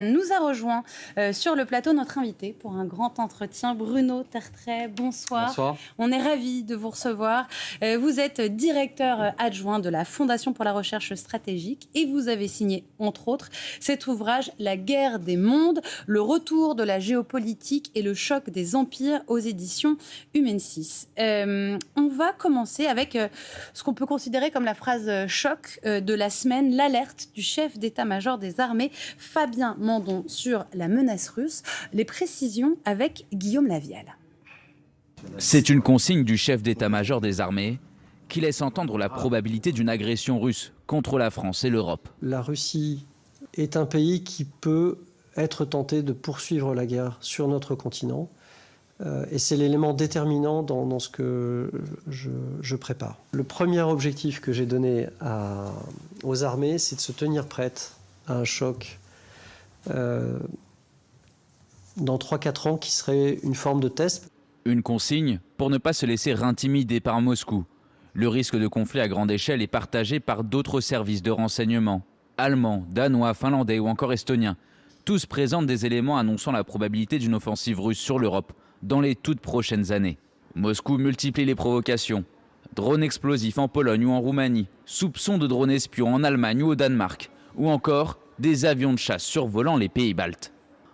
Nous a rejoint sur le plateau notre invité pour un grand entretien, Bruno Tertrais. Bonsoir. Bonsoir. On est ravis de vous recevoir. Vous êtes directeur adjoint de la Fondation pour la recherche stratégique et vous avez signé, entre autres, cet ouvrage « La guerre des mondes, le retour de la géopolitique et le choc des empires » aux éditions Humensis. On va commencer avec ce qu'on peut considérer comme la phrase choc de la semaine, l'alerte du chef d'état-major des armées, Fabien Mandon, sur la menace russe. Les précisions avec Guillaume Lavial. C'est une consigne du chef d'état-major des armées qui laisse entendre la probabilité d'une agression russe contre la France et l'Europe. La Russie est un pays qui peut être tenté de poursuivre la guerre sur notre continent. Et c'est l'élément déterminant dans ce que je prépare. Le premier objectif que j'ai donné aux armées, c'est de se tenir prêtes à un choc dans 3-4 ans qui serait une forme de test. Une consigne pour ne pas se laisser intimider par Moscou. Le risque de conflit à grande échelle est partagé par d'autres services de renseignement, allemands, danois, finlandais ou encore estoniens. Tous présentent des éléments annonçant la probabilité d'une offensive russe sur l'Europe dans les toutes prochaines années. Moscou multiplie les provocations. Drones explosifs en Pologne ou en Roumanie, soupçons de drones espions en Allemagne ou au Danemark, ou encore des avions de chasse survolant les pays baltes.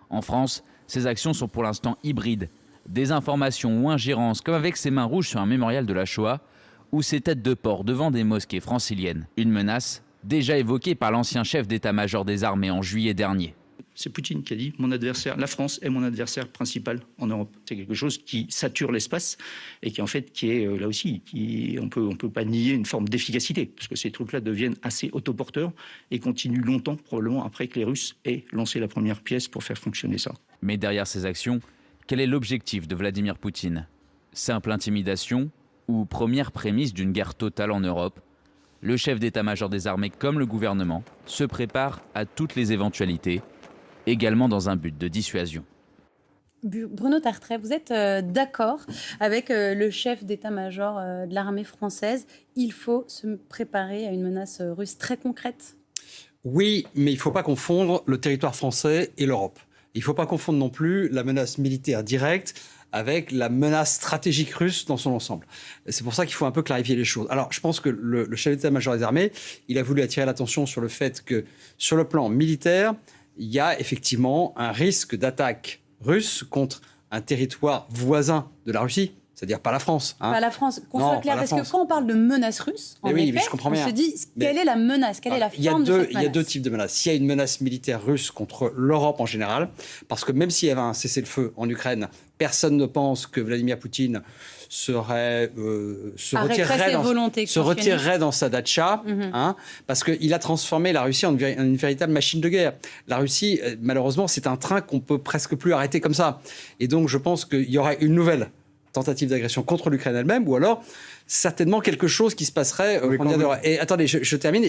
En France, ces actions sont pour l'instant hybrides. Désinformation ou ingérence, comme avec ces mains rouges sur un mémorial de la Shoah, ou ces têtes de porc devant des mosquées franciliennes. Une menace déjà évoquée par l'ancien chef d'état-major des armées en juillet dernier. C'est Poutine qui a dit la France est mon adversaire principal en Europe. C'est quelque chose qui sature l'espace et qui est là aussi, on peut pas nier une forme d'efficacité, parce que ces trucs-là deviennent assez autoporteurs et continuent longtemps, probablement après que les Russes aient lancé la première pièce pour faire fonctionner ça. Mais derrière ces actions, quel est l'objectif de Vladimir Poutine? Simple intimidation ou première prémisse d'une guerre totale en Europe? Le chef d'état-major des armées comme le gouvernement se prépare à toutes les éventualités, également dans un but de dissuasion. Bruno Tertrais, vous êtes d'accord avec le chef d'état-major de l'armée française? Il faut se préparer à une menace russe très concrète? Oui, mais il ne faut pas confondre le territoire français et l'Europe. Il ne faut pas confondre non plus la menace militaire directe avec la menace stratégique russe dans son ensemble. C'est pour ça qu'il faut un peu clarifier les choses. Alors, je pense que le chef d'état-major des armées, il a voulu attirer l'attention sur le fait que, sur le plan militaire, il y a effectivement un risque d'attaque russe contre un territoire voisin de la Russie, c'est-à-dire pas la France. Pas la France, qu'on soit clair, parce que quand on parle de menace russe, en effet, on se dit quelle est la menace, quelle est la forme de cette menace. Il y a deux types de menaces. Il y a une menace militaire russe contre l'Europe en général, parce que même s'il y avait un cessez-le-feu en Ukraine, personne ne pense que Vladimir Poutine se retirerait dans sa datcha, parce qu'il a transformé la Russie en une véritable machine de guerre. La Russie, malheureusement, c'est un train qu'on peut presque plus arrêter comme ça. Et donc, je pense qu'il y aura une nouvelle tentative d'agression contre l'Ukraine elle-même, ou alors certainement quelque chose qui se passerait. Et attendez, je termine.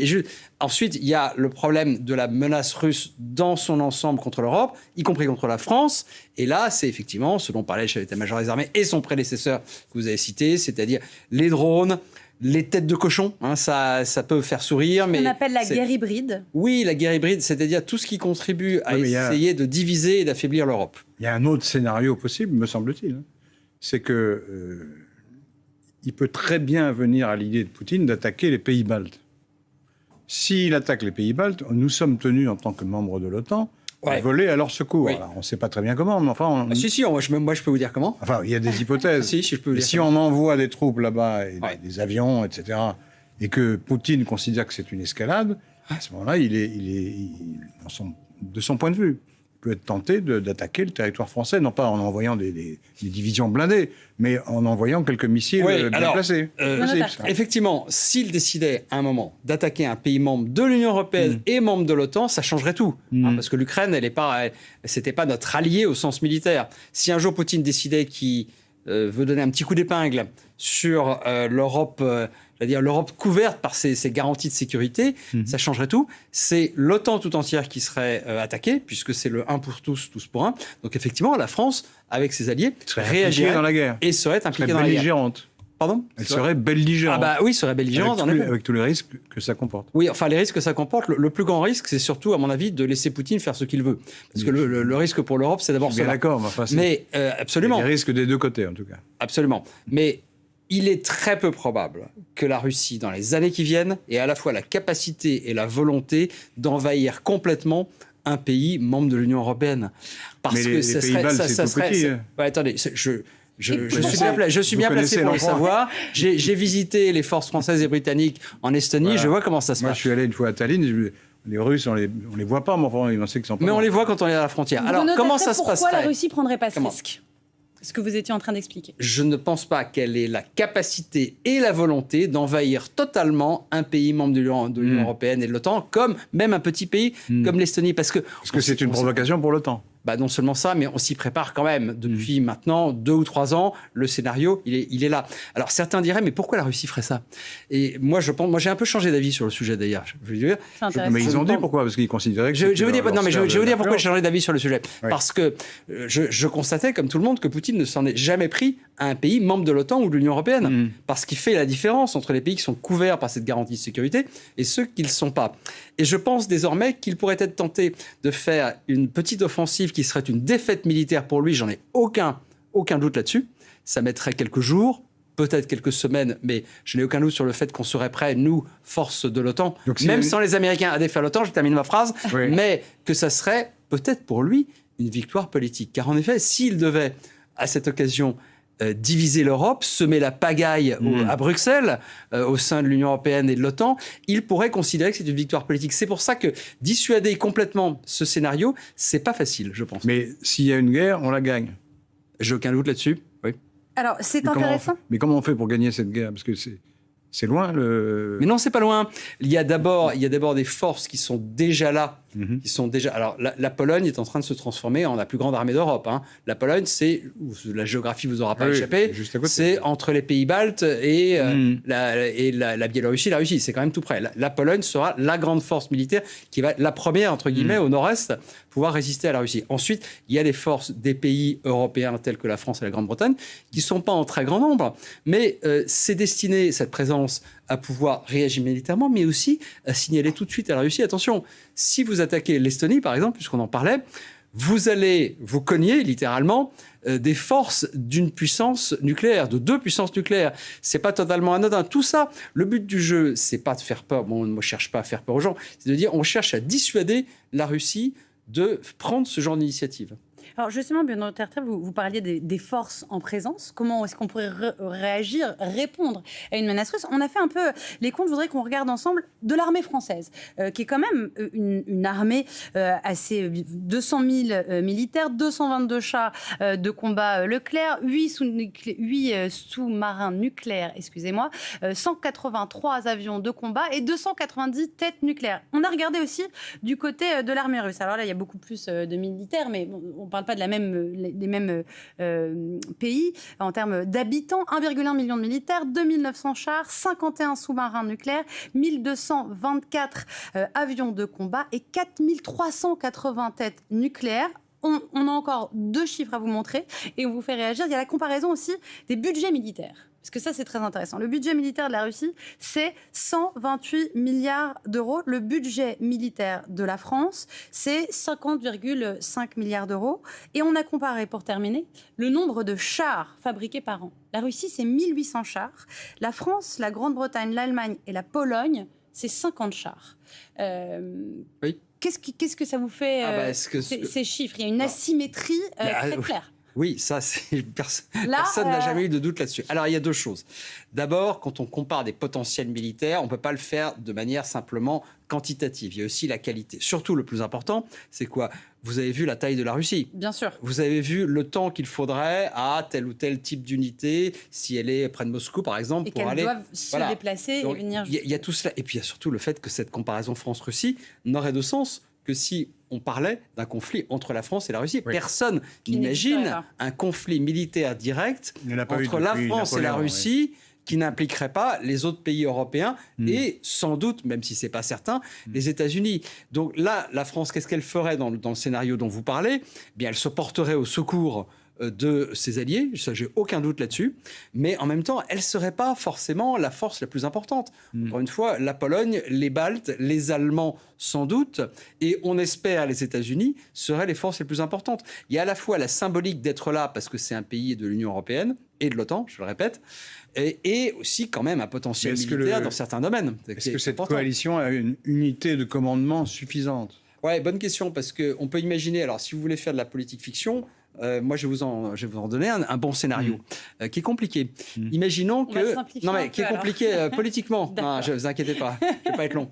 Ensuite, il y a le problème de la menace russe dans son ensemble contre l'Europe, y compris contre la France. Et là, c'est effectivement ce dont parlait le chef d'état-major des armées et son prédécesseur que vous avez cité, c'est-à-dire les drones, les têtes de cochon. Ça peut faire sourire. On appelle la guerre hybride. Oui, la guerre hybride, c'est-à-dire tout ce qui contribue à essayer de diviser et d'affaiblir l'Europe. Il y a un autre scénario possible, me semble-t-il. C'est que il peut très bien venir à l'idée de Poutine d'attaquer les pays baltes. S'il attaque les pays baltes, nous sommes tenus, en tant que membres de l'OTAN, de voler à leur secours. Alors, on ne sait pas très bien comment, mais enfin... moi je peux vous dire comment. Enfin, il y a des hypothèses. Si on envoie des troupes là-bas, et des avions, etc., et que Poutine considère que c'est une escalade, à ce moment-là, de son point de vue, peut être tenté d'attaquer le territoire français, non pas en envoyant des divisions blindées, mais en envoyant quelques missiles bien placés. Effectivement, s'il décidait à un moment d'attaquer un pays membre de l'Union européenne et membre de l'OTAN, ça changerait tout. Parce que l'Ukraine, c'était pas notre allié au sens militaire. Si un jour Poutine décidait qu'il veut donner un petit coup d'épingle sur l'Europe... c'est-à-dire l'Europe couverte par ces garanties de sécurité, ça changerait tout. C'est l'OTAN tout entière qui serait attaquée, puisque c'est le 1 pour tous, tous pour un. Donc effectivement, la France, avec ses alliés, réagirait dans la guerre. Et serait impliquée dans la guerre. Pardon ? Elle serait belligérante. Ah bah oui, serait belligérante, en effet. Avec tous les risques que ça comporte. Oui, enfin, les risques que ça comporte, le plus grand risque, c'est surtout, à mon avis, de laisser Poutine faire ce qu'il veut. Parce que le risque pour l'Europe, c'est d'abord Bien cela. d'accord, mais enfin, Mais absolument. Il y a des risques des deux côtés, en tout cas. Absolument. Mais il est très peu probable que la Russie, dans les années qui viennent, ait à la fois la capacité et la volonté d'envahir complètement un pays membre de l'Union européenne. Parce mais que les ça pays serait... baltes, ça c'est tout serait- petit, c'est- hein. Ouais, attendez, je suis Vous bien placé pour le connaissez savoir. J'ai visité les forces françaises et britanniques en Estonie. Voilà. Je vois comment ça se Moi, passe. je suis allé une fois à Tallinn. Les Russes, on les voit pas, mais enfin, on sait qu'ils sont pas Mais on morts. les voit quand on est à la frontière. Alors, Bruno comment Tertre, ça se pourquoi la passerait ? Russie prendrait pas ce Comment risque ? Ce que vous étiez en train d'expliquer. Je ne pense pas qu'elle ait la capacité et la volonté d'envahir totalement un pays membre de l'Union européenne et de l'OTAN, comme même un petit pays comme l'Estonie. Parce que c'est une provocation pour l'OTAN. Bah non seulement ça, mais on s'y prépare quand même. Depuis maintenant 2 ou 3 ans, le scénario, il est là. Alors certains diraient, mais pourquoi la Russie ferait ça ? Et moi, j'ai un peu changé d'avis sur le sujet d'ailleurs. Je veux dire, C'est intéressant. Mais ils ont dit pourquoi, parce qu'ils considéraient que je vais vous dire, non, mais je vais vous dire pourquoi j'ai changé. changé d'avis sur le sujet. Oui. Parce que je constatais, comme tout le monde, que Poutine ne s'en est jamais pris à un pays membre de l'OTAN ou de l'Union européenne. Parce qu'il fait la différence entre les pays qui sont couverts par cette garantie de sécurité et ceux qui ne le sont pas. Et je pense désormais qu'il pourrait être tenté de faire une petite offensive qui serait une défaite militaire pour lui. J'en ai aucun doute là-dessus. Ça mettrait quelques jours, peut-être quelques semaines, mais je n'ai aucun doute sur le fait qu'on serait prêts, nous, force de l'OTAN, Donc, même sans les Américains, à défaire l'OTAN, je termine ma phrase, Oui. mais que ça serait peut-être pour lui une victoire politique. Car en effet, s'il devait, à cette occasion, diviser l'Europe, semer la pagaille à Bruxelles, au sein de l'Union européenne et de l'OTAN, il pourrait considérer que c'est une victoire politique. C'est pour ça que dissuader complètement ce scénario, c'est pas facile, je pense. Mais s'il y a une guerre, on la gagne. J'ai aucun doute là-dessus. Oui. Alors, c'est Mais intéressant. comment on fait pour gagner cette guerre ? Parce que c'est loin, le... Mais non, c'est pas loin. Il y a d'abord des forces qui sont déjà là. Alors, la Pologne est en train de se transformer en la plus grande armée d'Europe. Hein. La Pologne, la géographie vous aura pas échappé, juste à côté. c'est entre les pays baltes et la Biélorussie, la Russie. C'est quand même tout près. La Pologne sera la grande force militaire qui va être la première, entre guillemets, au nord-est, pouvoir résister à la Russie. Ensuite, il y a les forces des pays européens tels que la France et la Grande-Bretagne qui ne sont pas en très grand nombre, mais c'est destiné, cette présence, à pouvoir réagir militairement, mais aussi à signaler tout de suite à la Russie, attention, si vous attaquez l'Estonie, par exemple, puisqu'on en parlait, vous allez vous cogner, littéralement, des forces d'une puissance nucléaire, de 2 puissances nucléaires. C'est pas totalement anodin. Tout ça, le but du jeu, c'est pas de faire peur. Bon, on ne cherche pas à faire peur aux gens. C'est de dire, on cherche à dissuader la Russie de prendre ce genre d'initiative. Alors justement, Bruno Tertre, vous parliez des forces en présence. Comment est-ce qu'on pourrait réagir, répondre à une menace russe ? On a fait un peu les comptes. Je voudrais qu'on regarde ensemble de l'armée française, qui est quand même une armée assez 200 000 militaires, 222 chars de combat Leclerc, 8 sous-marins nucléaires, 183 avions de combat et 290 têtes nucléaires. On a regardé aussi du côté de l'armée russe. Alors là, il y a beaucoup plus de militaires, mais on parle pas de des mêmes pays en termes d'habitants. 1,1 million de militaires, 2900 chars, 51 sous-marins nucléaires, 1224 avions de combat et 4380 têtes nucléaires. On a encore 2 chiffres à vous montrer et on vous fait réagir. Il y a la comparaison aussi des budgets militaires. Parce que ça, c'est très intéressant. Le budget militaire de la Russie, c'est 128 milliards d'euros. Le budget militaire de la France, c'est 50,5 milliards d'euros. Et on a comparé, pour terminer, le nombre de chars fabriqués par an. La Russie, c'est 1800 chars. La France, la Grande-Bretagne, l'Allemagne et la Pologne, c'est 50 chars. Oui. Qu'est-ce que ça vous fait, ces chiffres ? Il y a une asymétrie très claire. Oui, ça, personne n'a jamais eu de doute là-dessus. Alors, il y a 2 choses. D'abord, quand on compare des potentiels militaires, on ne peut pas le faire de manière simplement quantitative. Il y a aussi la qualité. Surtout, le plus important, c'est quoi ? Vous avez vu la taille de la Russie. Bien sûr. Vous avez vu le temps qu'il faudrait à tel ou tel type d'unité, si elle est près de Moscou, par exemple, et pour aller... Et qu'elles doivent se déplacer Donc, et venir... Il y a tout cela. Et puis, il y a surtout le fait que cette comparaison France-Russie n'aurait de sens que si on parlait d'un conflit entre la France et la Russie. Oui. Personne n'imagine un conflit militaire direct entre la France et la Russie qui n'impliquerait pas les autres pays européens et sans doute, même si ce n'est pas certain, les États-Unis. Donc là, la France, qu'est-ce qu'elle ferait dans le scénario dont vous parlez ? Eh bien, elle se porterait au secours de ses alliés, ça j'ai aucun doute là-dessus, mais en même temps, elle ne serait pas forcément la force la plus importante. Encore une fois, la Pologne, les Baltes, les Allemands sans doute, et on espère les États-Unis seraient les forces les plus importantes. Il y a à la fois la symbolique d'être là parce que c'est un pays de l'Union européenne et de l'OTAN, je le répète, et aussi quand même un potentiel militaire dans certains domaines. Est-ce que cette coalition a une unité de commandement suffisante ? Ouais, bonne question, parce qu'on peut imaginer, alors si vous voulez faire de la politique fiction, moi je vais vous en donner un bon scénario qui est compliqué. Imaginons que... Non mais qui est compliqué politiquement, non, ne vous inquiétez pas, je ne vais pas être long.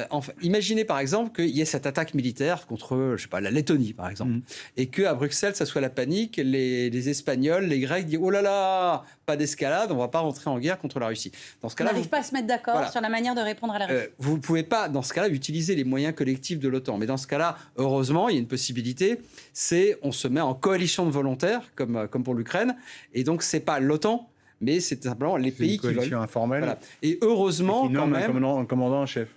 Enfin, imaginez par exemple qu'il y ait cette attaque militaire contre, je sais pas, la Lettonie par exemple, et qu'à Bruxelles ça soit la panique, les Espagnols, les Grecs disent « Oh là là, pas d'escalade, on ne va pas rentrer en guerre contre la Russie ». Dans ce cas-là, on n'arrive pas à se mettre d'accord sur la manière de répondre à la Russie. Vous ne pouvez pas, dans ce cas-là, utiliser les moyens collectifs de l'OTAN. Mais dans ce cas-là, heureusement, il y a une possibilité, c'est on se met en coalition de volontaires, comme pour l'Ukraine. Et donc, ce n'est pas l'OTAN, mais c'est simplement les pays qui veulent. Une coalition informelle. Voilà. Et heureusement, et qui nomme quand même... un commandant en chef.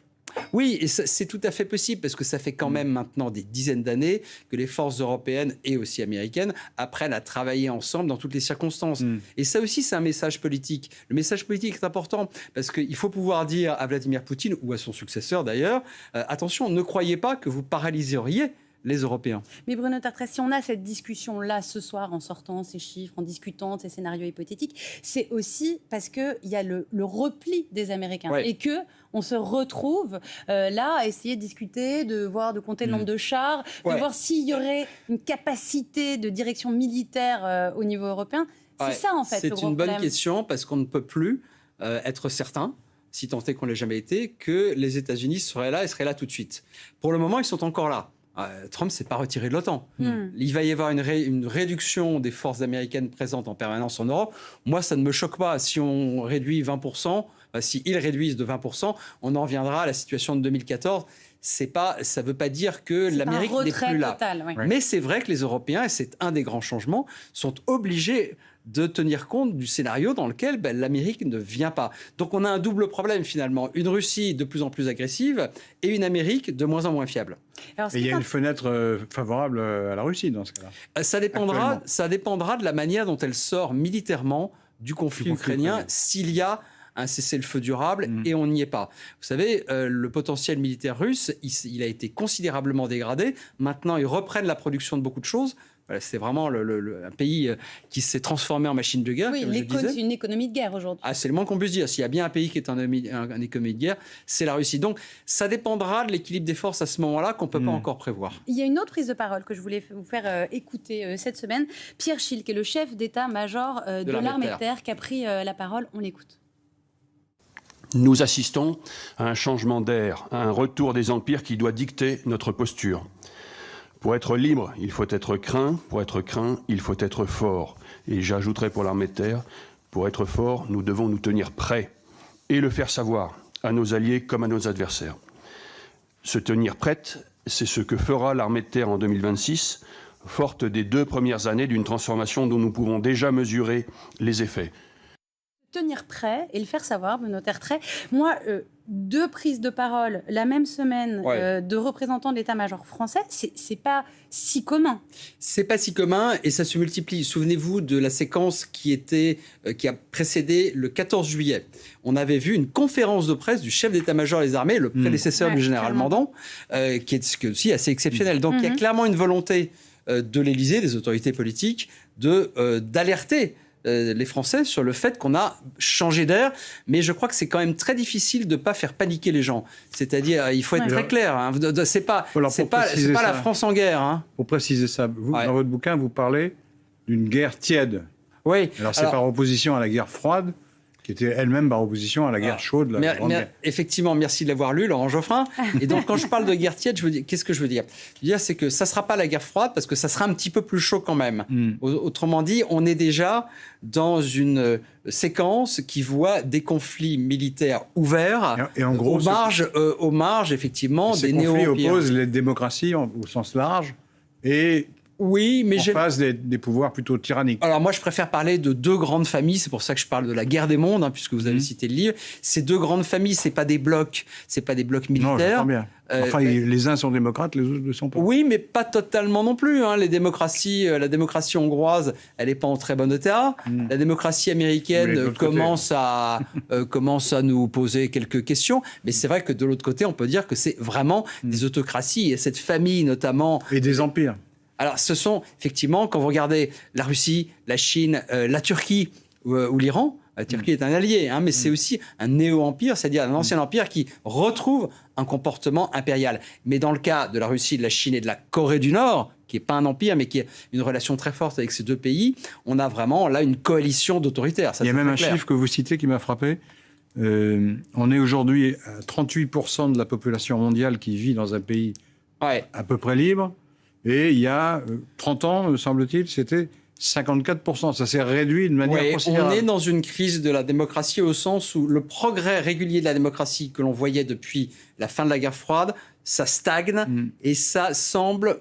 Oui, et c'est tout à fait possible, parce que ça fait quand même maintenant des dizaines d'années que les forces européennes et aussi américaines apprennent à travailler ensemble dans toutes les circonstances. Et ça aussi, c'est un message politique. Le message politique est important, parce qu'il faut pouvoir dire à Vladimir Poutine, ou à son successeur d'ailleurs, attention, ne croyez pas que vous paralyseriez les Européens. Mais Bruno Tertrais, si on a cette discussion-là ce soir, en sortant ces chiffres, en discutant de ces scénarios hypothétiques, c'est aussi parce qu'il y a le repli des Américains et qu'on se retrouve là à essayer de discuter, de compter le nombre de chars, de voir s'il y aurait une capacité de direction militaire au niveau européen. C'est ça, en fait, le gros problème. C'est une bonne question, parce qu'on ne peut plus être certain, si tant est qu'on ne l'ait jamais été, que les États-Unis seraient là et seraient là tout de suite. Pour le moment, ils sont encore là. Trump ne s'est pas retiré de l'OTAN. Il va y avoir une réduction des forces américaines présentes en permanence en Europe. Moi, ça ne me choque pas. Si on réduit 20%, s'ils réduisent de 20%, on en reviendra à la situation de 2014. Ça ne veut pas dire que l'Amérique n'est plus là. Total, oui. Mais c'est vrai que les Européens, et c'est un des grands changements, sont obligés de tenir compte du scénario dans lequel l'Amérique ne vient pas. Donc on a un double problème finalement. Une Russie de plus en plus agressive et une Amérique de moins en moins fiable. Alors, et il y a une fenêtre favorable à la Russie dans ce cas-là. Ça dépendra de la manière dont elle sort militairement du conflit ukrainien s'il y a un cessez-le-feu durable, et on n'y est pas. Vous savez, le potentiel militaire russe, il a été considérablement dégradé. Maintenant, ils reprennent la production de beaucoup de choses. Voilà, c'est vraiment un pays qui s'est transformé en machine de guerre. Oui, c'est une économie de guerre aujourd'hui. C'est le moins qu'on puisse dire. S'il y a bien un pays qui est un économie de guerre, c'est la Russie. Donc, ça dépendra de l'équilibre des forces à ce moment-là qu'on ne peut pas encore prévoir. Il y a une autre prise de parole que je voulais vous faire écouter cette semaine. Pierre Schill, qui est le chef d'état-major de l'armée de terre, qui a pris la parole. On l'écoute. Nous assistons à un changement d'air, à un retour des empires qui doit dicter notre posture. Pour être libre, il faut être craint. Pour être craint, il faut être fort. Et j'ajouterai pour l'armée de terre, pour être fort, nous devons nous tenir prêts et le faire savoir à nos alliés comme à nos adversaires. Se tenir prête, c'est ce que fera l'armée de terre en 2026, forte des 2 premières années d'une transformation dont nous pouvons déjà mesurer les effets. Tenir prêt et le faire savoir, Bruno Tertrais. Moi, 2 prises de parole la même semaine de représentants de l'état-major français, c'est pas si commun. C'est pas si commun et ça se multiplie. Souvenez-vous de la séquence qui a précédé le 14 juillet. On avait vu une conférence de presse du chef d'état-major des armées, le prédécesseur du général Mandon, qui est aussi assez exceptionnel. Donc il y a clairement une volonté de l'Élysée, des autorités politiques, d'alerter les Français sur le fait qu'on a changé d'air, mais je crois que c'est quand même très difficile de ne pas faire paniquer les gens. C'est-à-dire, il faut être très clair. Hein. C'est pas la France en guerre. Hein. Pour préciser ça, vous, dans votre bouquin, vous parlez d'une guerre tiède. Oui. Alors, c'est par opposition à la guerre froide, qui était elle-même par opposition à la guerre chaude. La Grande Guerre. Effectivement, merci de l'avoir lu, Laurent Geoffrin. Et donc, quand je parle de guerre tiède, qu'est-ce que je veux dire ? Je veux dire, c'est que ça ne sera pas la guerre froide, parce que ça sera un petit peu plus chaud quand même. Autrement dit, on est déjà dans une séquence qui voit des conflits militaires ouverts et en gros, aux marges, effectivement, des néo-européens. Ces conflits opposent les démocraties au sens large et Oui, mais en face des pouvoirs plutôt tyranniques. Alors moi, je préfère parler de deux grandes familles. C'est pour ça que je parle de la guerre des mondes, puisque vous avez cité le livre. Ces deux grandes familles, c'est pas des blocs militaires. Non, j'entends bien. Enfin, les uns sont démocrates, les autres ne le sont pas. Oui, mais pas totalement non plus. Les démocraties, la démocratie hongroise, elle n'est pas en très bon état. La démocratie américaine commence à nous poser quelques questions. Mais c'est vrai que de l'autre côté, on peut dire que c'est vraiment des autocraties. Et cette famille, notamment... Et des empires. Alors, ce sont, effectivement, quand vous regardez la Russie, la Chine, la Turquie ou l'Iran, la Turquie est un allié, mais c'est aussi un néo-empire, c'est-à-dire un ancien empire qui retrouve un comportement impérial. Mais dans le cas de la Russie, de la Chine et de la Corée du Nord, qui n'est pas un empire, mais qui a une relation très forte avec ces deux pays, on a vraiment là une coalition d'autoritaires. Il y a même un chiffre que vous citez qui m'a frappé. On est aujourd'hui à 38% de la population mondiale qui vit dans un pays à peu près libre. Et il y a 30 ans, me semble-t-il, c'était 54%. Ça s'est réduit de manière considérable. On est dans une crise de la démocratie au sens où le progrès régulier de la démocratie que l'on voyait depuis la fin de la guerre froide, ça stagne et ça semble...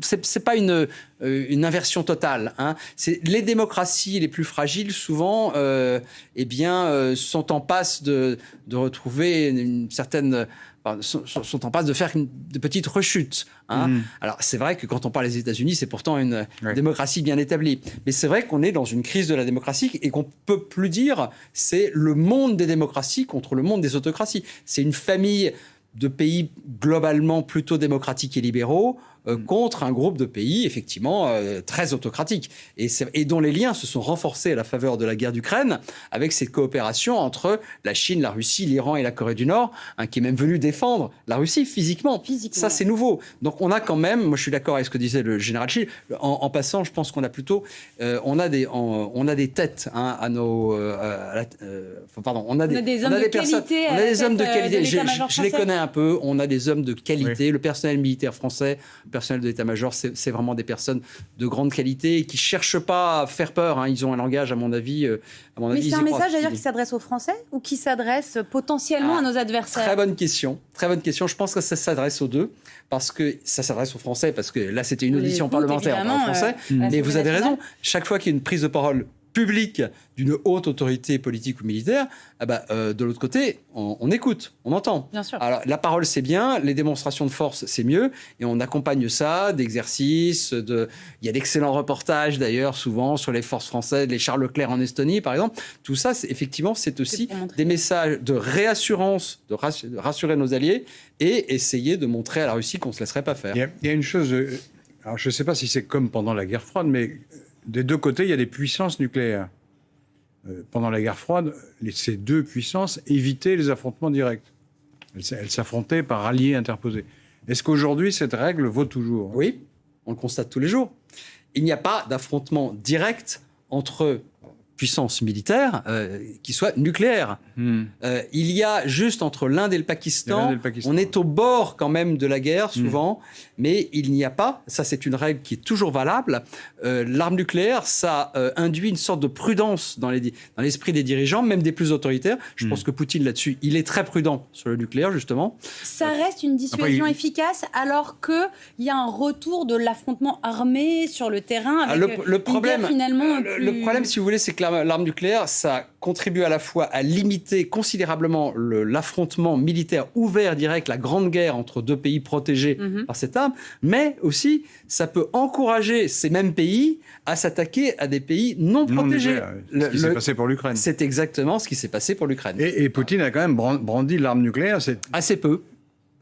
C'est pas une inversion totale. Les démocraties les plus fragiles, souvent, sont en passe de retrouver une certaine... sont en passe de faire de petites rechutes. Alors, c'est vrai que quand on parle des États-Unis, c'est pourtant une démocratie bien établie. Mais c'est vrai qu'on est dans une crise de la démocratie et qu'on ne peut plus dire c'est le monde des démocraties contre le monde des autocraties. C'est une famille de pays globalement plutôt démocratiques et libéraux contre un groupe de pays effectivement très autocratiques et dont les liens se sont renforcés à la faveur de la guerre d'Ukraine avec cette coopération entre la Chine, la Russie, l'Iran et la Corée du Nord, qui est même venu défendre la Russie physiquement. Ça, c'est nouveau. Donc on a quand même, moi je suis d'accord avec ce que disait le général Schill, en passant, je pense qu'on a plutôt, on a des têtes à nos... on a des hommes de qualité. On a des hommes de qualité. Je les connais un peu. On a des hommes de qualité. Le personnel militaire français, le personnel de l'état-major, c'est vraiment des personnes de grande qualité qui ne cherchent pas à faire peur. Ils ont un langage, à mon avis... Mais c'est un message d'ailleurs qui s'adresse aux Français ou qui s'adresse potentiellement à nos adversaires? Très bonne question. Je pense que ça s'adresse aux deux. Parce que ça s'adresse aux Français, parce que là, c'était une audition parlementaire en français. Mais vous avez raison. Chaque fois qu'il y a une prise de parole publique d'une haute autorité politique ou militaire, de l'autre côté, on écoute, on entend. Bien sûr. Alors, la parole, c'est bien, les démonstrations de force, c'est mieux, et on accompagne ça d'exercices, il y a d'excellents reportages, d'ailleurs, souvent, sur les forces françaises, les Charles Leclerc en Estonie, par exemple. Tout ça, effectivement, c'est aussi des messages de réassurance, de rassurer nos alliés, et essayer de montrer à la Russie qu'on ne se laisserait pas faire. Il y a une chose, alors je ne sais pas si c'est comme pendant la guerre froide, mais des deux côtés, il y a des puissances nucléaires. Pendant la guerre froide, ces deux puissances évitaient les affrontements directs. Elles s'affrontaient par alliés interposés. Est-ce qu'aujourd'hui, cette règle vaut toujours? Oui, on le constate tous les jours. Il n'y a pas d'affrontement direct entre puissances militaires qui soient nucléaires. Il y a juste entre l'Inde et le Pakistan, on est au bord quand même de la guerre souvent, mais il n'y a pas, ça c'est une règle qui est toujours valable, l'arme nucléaire, ça induit une sorte de prudence dans l'esprit des dirigeants, même des plus autoritaires. Je pense que Poutine là-dessus, il est très prudent sur le nucléaire justement. Ça reste une dissuasion efficace alors qu'il y a un retour de l'affrontement armé sur le terrain avec le problème, finalement le problème, si vous voulez, c'est que l'arme nucléaire, ça contribue à la fois à limiter considérablement l'affrontement militaire ouvert direct, la grande guerre entre deux pays protégés par cette arme, mais aussi ça peut encourager ces mêmes pays à s'attaquer à des pays non protégés. Ce qui s'est passé pour l'Ukraine. C'est exactement ce qui s'est passé pour l'Ukraine. Et Poutine a quand même brandi l'arme nucléaire. Assez peu.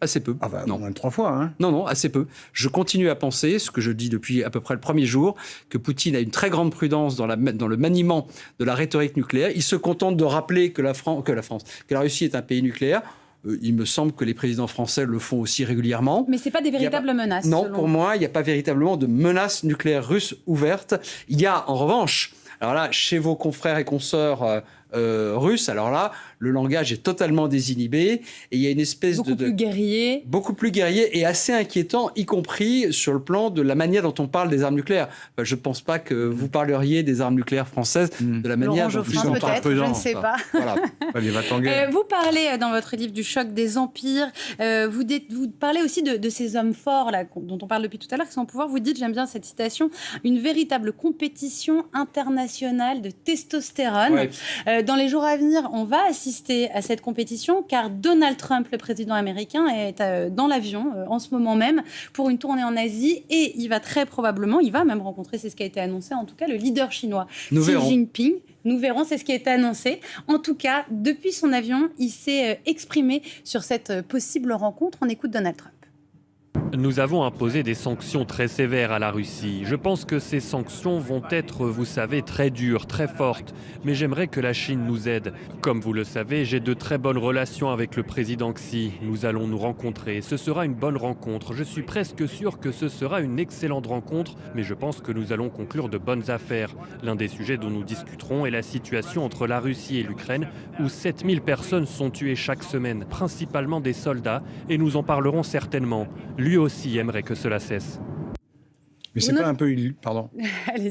Assez peu. Non. Moins de 3 fois. Non, assez peu. Je continue à penser, ce que je dis depuis à peu près le premier jour, que Poutine a une très grande prudence dans le maniement de la rhétorique nucléaire. Il se contente de rappeler que la Russie est un pays nucléaire. Il me semble que les présidents français le font aussi régulièrement. Mais ce n'est pas des véritables menaces. Non, pour moi, il n'y a pas véritablement de menace nucléaire russe ouverte. Il y a, en revanche... Alors là, chez vos confrères et consoeurs russe. Alors là, le langage est totalement désinhibé et il y a une espèce beaucoup plus guerrier. Beaucoup plus guerrier et assez inquiétant, y compris sur le plan de la manière dont on parle des armes nucléaires. Enfin, je ne pense pas que vous parleriez des armes nucléaires françaises de la manière dont Geoffrin, peut-être, je ne sais pas. Voilà. Vous parlez dans votre livre du choc des empires. Vous parlez aussi de ces hommes forts là, dont on parle depuis tout à l'heure, qui sont au pouvoir. Vous dites, j'aime bien cette citation, une véritable compétition internationale de testostérone. Ouais. Dans les jours à venir, on va assister à cette compétition car Donald Trump, le président américain, est dans l'avion en ce moment même pour une tournée en Asie et il va même rencontrer, c'est ce qui a été annoncé en tout cas, le leader chinois Xi Jinping. Nous verrons, c'est ce qui a été annoncé. En tout cas, depuis son avion, il s'est exprimé sur cette possible rencontre. On écoute Donald Trump. Nous avons imposé des sanctions très sévères à la Russie. Je pense que ces sanctions vont être, vous savez, très dures, très fortes. Mais j'aimerais que la Chine nous aide. Comme vous le savez, j'ai de très bonnes relations avec le président Xi. Nous allons nous rencontrer. Ce sera une bonne rencontre. Je suis presque sûr que ce sera une excellente rencontre, mais je pense que nous allons conclure de bonnes affaires. L'un des sujets dont nous discuterons est la situation entre la Russie et l'Ukraine, où 7000 personnes sont tuées chaque semaine, principalement des soldats, et nous en parlerons certainement. Lui aussi aimerait que cela cesse. Mais c'est pas un peu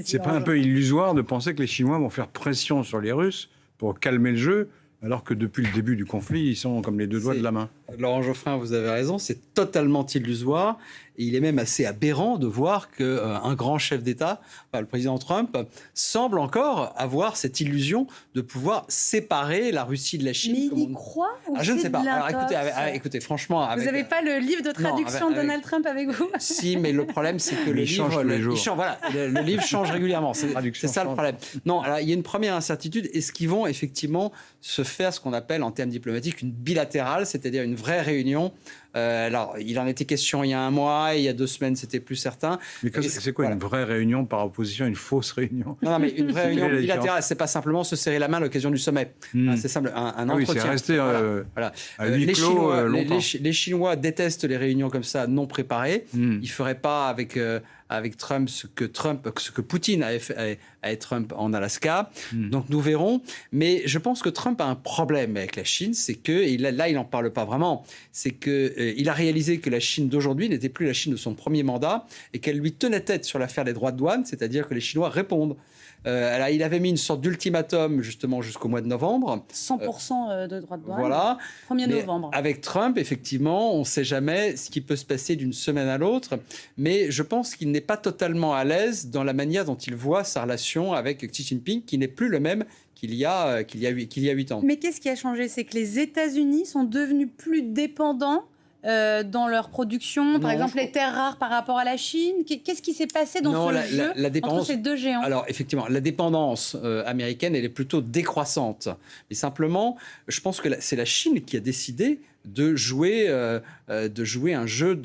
c'est pas un peu illusoire de penser que les Chinois vont faire pression sur les Russes pour calmer le jeu, alors que depuis le début du conflit, ils sont comme les deux doigts de la main. Laurent Geoffrin, vous avez raison, c'est totalement illusoire. Et il est même assez aberrant de voir qu'un grand chef d'État, le président Trump, semble encore avoir cette illusion de pouvoir séparer la Russie de la Chine. Mais il y croit ou je ne sais pas. Alors, écoutez, écoutez, franchement... Vous n'avez pas le livre de traduction de Donald Trump avec vous? Si, mais le problème, c'est que le livre change régulièrement. C'est ça le problème. Non, alors, il y a une première incertitude. Est-ce qu'ils vont effectivement se faire ce qu'on appelle en termes diplomatiques une bilatérale, c'est-à-dire une vraie réunion? Alors, il en était question il y a un mois, et il y a 2 semaines, c'était plus certain. Mais c'est quoi une vraie réunion par opposition à une fausse réunion? Non, mais une vraie réunion bilatérale, c'est pas simplement se serrer la main à l'occasion du sommet. C'est simple, un entretien. Oui, c'est resté à huis clos longtemps. Les Chinois détestent les réunions comme ça, non préparées. Ils ne feraient pas avec Trump ce que Poutine a fait avec Trump en Alaska. Donc nous verrons. Mais je pense que Trump a un problème avec la Chine, c'est que, et là il n'en parle pas vraiment, c'est qu'il a réalisé que la Chine d'aujourd'hui n'était plus la Chine de son premier mandat et qu'elle lui tenait tête sur l'affaire des droits de douane, c'est-à-dire que les Chinois répondent. Alors, il avait mis une sorte d'ultimatum justement jusqu'au mois de novembre. 100% de droits de douane. Voilà. 1er novembre. Avec Trump, effectivement, on ne sait jamais ce qui peut se passer d'une semaine à l'autre. Mais je pense qu'il n'est pas totalement à l'aise dans la manière dont il voit sa relation avec Xi Jinping, qui n'est plus le même qu'il y a 8 ans. Mais qu'est-ce qui a changé? C'est que les États-Unis sont devenus plus dépendants dans leur production, par exemple les terres rares par rapport à la Chine. Qu'est-ce qui s'est passé dans ce jeu entre ces deux géants? Alors effectivement, la dépendance américaine, elle est plutôt décroissante. Mais simplement, je pense que c'est la Chine qui a décidé de jouer un jeu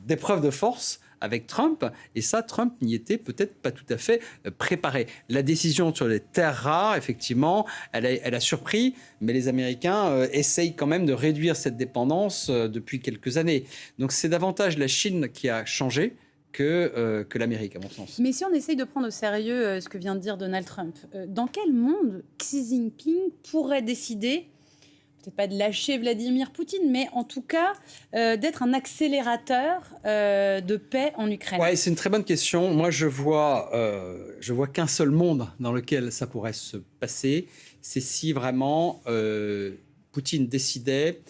d'épreuve de force avec Trump, et ça, Trump n'y était peut-être pas tout à fait préparé. La décision sur les terres rares, effectivement, elle a surpris, mais les Américains essayent quand même de réduire cette dépendance depuis quelques années. Donc c'est davantage la Chine qui a changé que l'Amérique, à mon sens. Mais si on essaye de prendre au sérieux ce que vient de dire Donald Trump, dans quel monde Xi Jinping pourrait décider, peut-être pas de lâcher Vladimir Poutine, mais en tout cas d'être un accélérateur de paix en Ukraine? Ouais, c'est une très bonne question. Moi, je vois qu'un seul monde dans lequel ça pourrait se passer, c'est si vraiment Poutine décidait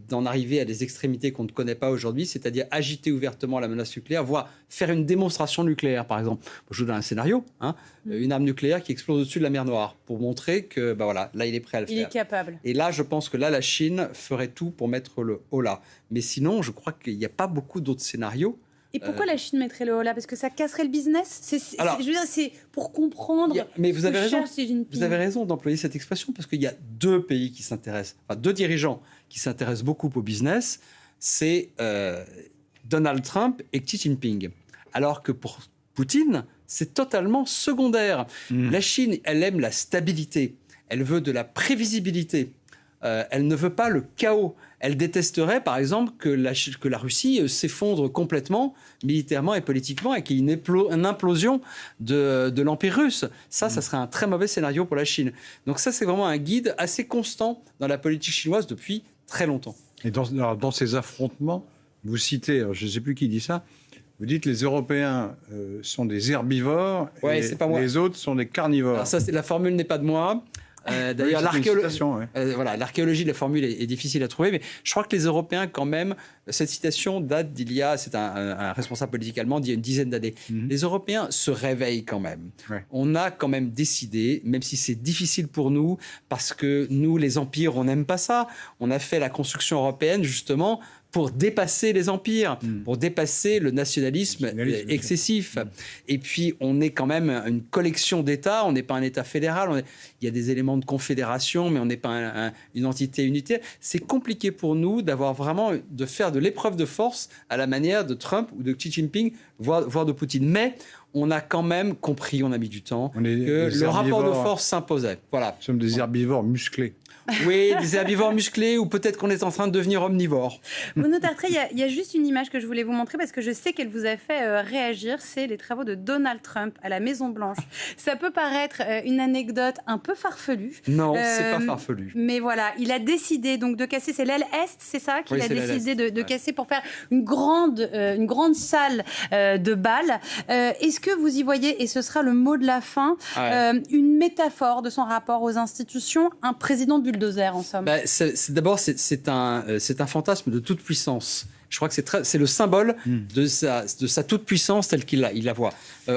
d'en arriver à des extrémités qu'on ne connaît pas aujourd'hui, c'est-à-dire agiter ouvertement la menace nucléaire, voire faire une démonstration nucléaire, par exemple. Je vous donne un scénario, une arme nucléaire qui explose au-dessus de la mer Noire, pour montrer que, là, il est prêt à le faire. Il est capable. Et là, je pense que la Chine ferait tout pour mettre le holà. Mais sinon, je crois qu'il n'y a pas beaucoup d'autres scénarios. Et pourquoi la Chine mettrait le holà? Parce que ça casserait le business? Je veux dire, c'est pour comprendre. Mais vous avez raison. Xi Jinping. Vous avez raison d'employer cette expression, parce qu'il y a 2 pays qui s'intéressent, 2 dirigeants qui s'intéressent beaucoup au business, c'est Donald Trump et Xi Jinping. Alors que pour Poutine, c'est totalement secondaire. La Chine, elle aime la stabilité, elle veut de la prévisibilité. Elle ne veut pas le chaos. Elle détesterait, par exemple, que la Russie s'effondre complètement, militairement et politiquement, et qu'il y ait une implosion de l'Empire russe. Ça serait un très mauvais scénario pour la Chine. Donc ça, c'est vraiment un guide assez constant dans la politique chinoise depuis très longtemps. Et dans ces affrontements, vous citez, je ne sais plus qui dit ça, vous dites les Européens sont des herbivores et c'est pas moi. Les autres sont des carnivores. Alors ça, la formule n'est pas de moi. D'ailleurs, l'archéologie de la formule est difficile à trouver, mais je crois que les Européens, quand même, cette citation date c'est un responsable politique allemand d'il y a une dizaine d'années. Les Européens se réveillent quand même. Ouais. On a quand même décidé, même si c'est difficile pour nous, parce que nous, les empires, on n'aime pas ça. On a fait la construction européenne, justement, pour dépasser les empires, pour dépasser le nationalisme excessif. Et puis, on est quand même une collection d'États, on n'est pas un État fédéral, il y a des éléments de confédération, mais on n'est pas une entité unitaire. C'est compliqué pour nous de faire de l'épreuve de force à la manière de Trump ou de Xi Jinping, voire de Poutine. Mais on a quand même compris, on a mis du temps, que le rapport de force s'imposait. Voilà. Nous sommes des herbivores musclés. Oui, des herbivores musclés, ou peut-être qu'on est en train de devenir omnivore. Bruno Tertrais, il y a juste une image que je voulais vous montrer parce que je sais qu'elle vous a fait réagir. C'est les travaux de Donald Trump à la Maison-Blanche. Ça peut paraître une anecdote un peu farfelue. Non, c'est pas farfelu. Mais voilà, il a décidé donc de casser, c'est l'aile Est, c'est ça qu'il a décidé de casser pour faire une grande salle de bal. Est-ce que vous y voyez, et ce sera le mot de la fin, une métaphore de son rapport aux institutions, un président bulldozer en somme? D'abord, c'est un fantasme de toute puissance. Je crois que c'est le symbole de sa toute-puissance telle qu'il la voit.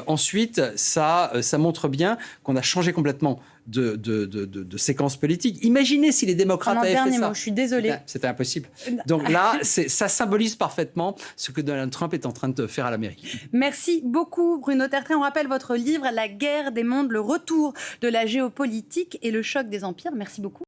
Ensuite, ça montre bien qu'on a changé complètement de séquence politique. Imaginez si les démocrates avaient fait ça. Je suis désolée. C'était impossible. Donc là, ça symbolise parfaitement ce que Donald Trump est en train de faire à l'Amérique. Merci beaucoup, Bruno Tertrais. On rappelle votre livre « La guerre des mondes, le retour de la géopolitique et le choc des empires ». Merci beaucoup.